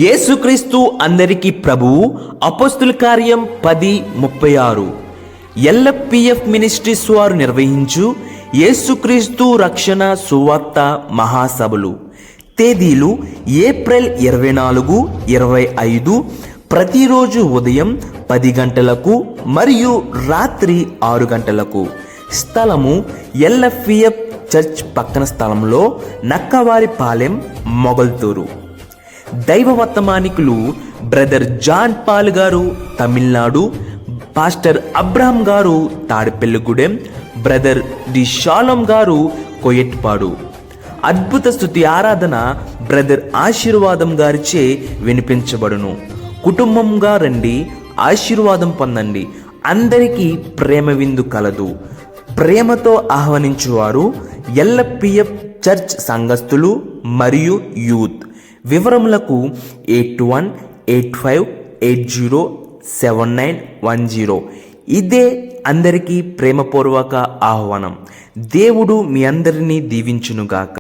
యేసుక్రీస్తు అందరికీ ప్రభువు. అపోస్తుల కార్యం 10:36. ఎల్ఎఫ్పిఎఫ్ మినిస్ట్రీస్ వారు నిర్వహించు యేసుక్రీస్తు రక్షణ సువార్త మహాసభలు. తేదీలు ఏప్రిల్ 24, 25. ప్రతిరోజు ఉదయం 10 గంటలకు మరియు రాత్రి 6 గంటలకు. స్థలము ఎల్ఎఫ్పిఎఫ్ చర్చ్ పక్కన స్థలంలో, నక్కవారిపాలెం, మొగల్తూరు. దైవ వర్తమానికులు బ్రదర్ జాన్ పాల్ గారు తమిళనాడు, పాస్టర్ అబ్రహం గారు తాడిపల్లిగూడెం, బ్రదర్ డి షాలోం గారు కొయ్యట్పాడు. అద్భుత స్తుతి ఆరాధన బ్రదర్ ఆశీర్వాదం గారిచే వినిపించబడును. కుటుంబంగా రండి, ఆశీర్వాదం పొందండి. అందరికీ ప్రేమ విందు కలదు. ప్రేమతో ఆహ్వానించువారు ఎల్ఎఫ్పిఎఫ్ చర్చ్ సంఘస్థులు మరియు యూత్. వివరములకు 8185807910. ఇదే అందరికీ ప్రేమపూర్వక ఆహ్వానం. దేవుడు మీ అందరినీ దీవించునుగాక.